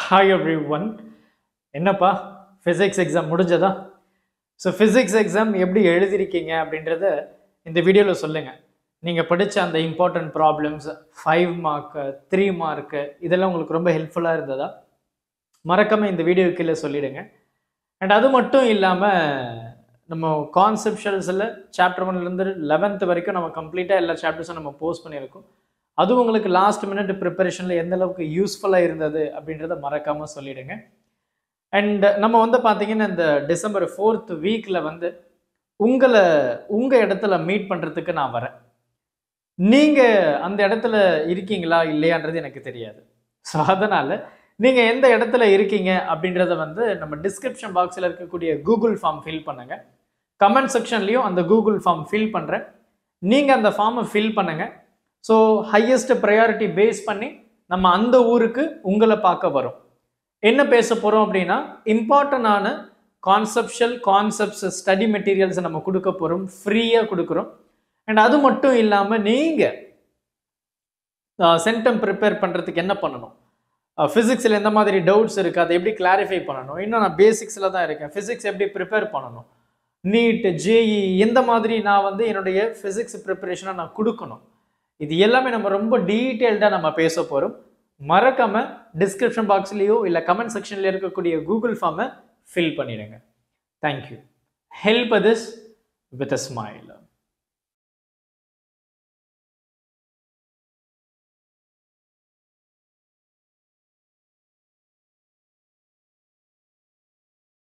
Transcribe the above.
Hi every one. என்னப்பா physics exam முடிஞ்சதா? So physics exam எப்படி எழுதிருக்கீங்க அப்படின்றத இந்த வீடியோவில் சொல்லுங்கள். நீங்கள் படித்த அந்த இம்பார்ட்டன்ட் ப்ராப்ளம்ஸ் 5 மார்க்கு 3 மார்க்கு இதெல்லாம் உங்களுக்கு ரொம்ப ஹெல்ப்ஃபுல்லாக இருந்ததா? மறக்காமல் இந்த வீடியோ கீழே சொல்லிவிடுங்க. அண்ட் அது மட்டும் இல்லாமல் நம்ம கான்செப்ஷுவல்ஸில் சாப்டர் 1லேருந்து 11th வரைக்கும் நம்ம கம்ப்ளீட்டாக எல்லா சாப்டர்ஸும் நம்ம போஸ்ட் பண்ணியிருக்கோம். அது உங்களுக்கு லாஸ்ட் மினிட் ப்ரிப்பரேஷனில் எந்த அளவுக்கு யூஸ்ஃபுல்லாக இருந்தது அப்படின்றத மறக்காமல் சொல்லிவிடுங்க. அண்ட் நம்ம வந்து பார்த்தீங்கன்னா இந்த டிசம்பர் 4th வீக்கில் வந்து உங்கள் இடத்துல மீட் பண்ணுறதுக்கு நான் வரேன். நீங்கள் அந்த இடத்துல இருக்கீங்களா இல்லையான்றது எனக்கு தெரியாது. ஸோ அதனால் நீங்கள் எந்த இடத்துல இருக்கீங்க அப்படின்றத வந்து நம்ம டிஸ்கிரிப்ஷன் பாக்ஸில் இருக்கக்கூடிய கூகுள் ஃபார்ம் ஃபில் பண்ணுங்கள். கமெண்ட் செக்ஷன்லேயும் அந்த கூகுள் ஃபார்ம் ஃபில் பண்ணுறேன். நீங்கள் அந்த ஃபார்மை ஃபில் பண்ணுங்கள். ஸோ ஹையஸ்ட் ப்ரையாரிட்டி பேஸ் பண்ணி நம்ம அந்த ஊருக்கு உங்களை பார்க்க வரும். என்ன பேச போகிறோம் அப்படின்னா இம்பார்ட்டண்டான கான்செப்ட்ஸ் ஸ்டடி மெட்டீரியல்ஸை நம்ம கொடுக்க போகிறோம், ஃப்ரீயாக கொடுக்குறோம். அண்ட் அது மட்டும் இல்லாமல் நீங்கள் சென்டம் ப்ரிப்பேர் பண்ணுறதுக்கு என்ன பண்ணணும், ஃபிசிக்ஸில் எந்த மாதிரி டவுட்ஸ் இருக்குது அதை எப்படி கிளாரிஃபை பண்ணணும், இன்னும் நான் பேசிக்ஸில் தான் இருக்கேன், ஃபிசிக்ஸ் எப்படி ப்ரிப்பேர் பண்ணணும், நீட் ஜேஇ எந்த மாதிரி நான் வந்து என்னுடைய ஃபிசிக்ஸ் ப்ரிப்பரேஷனை நான் கொடுக்கணும், இது எல்லாமே நம்ம ரொம்ப டீட்டெயில்டாக நம்ம பேச போகிறோம். மறக்காம டிஸ்கிரிப்ஷன் பாக்ஸ்லேயோ இல்லை கமெண்ட் செக்ஷன்ல இருக்கக்கூடிய கூகுள் ஃபார்மை ஃபில் பண்ணிடுங்க. Thank you. Help this with a smile.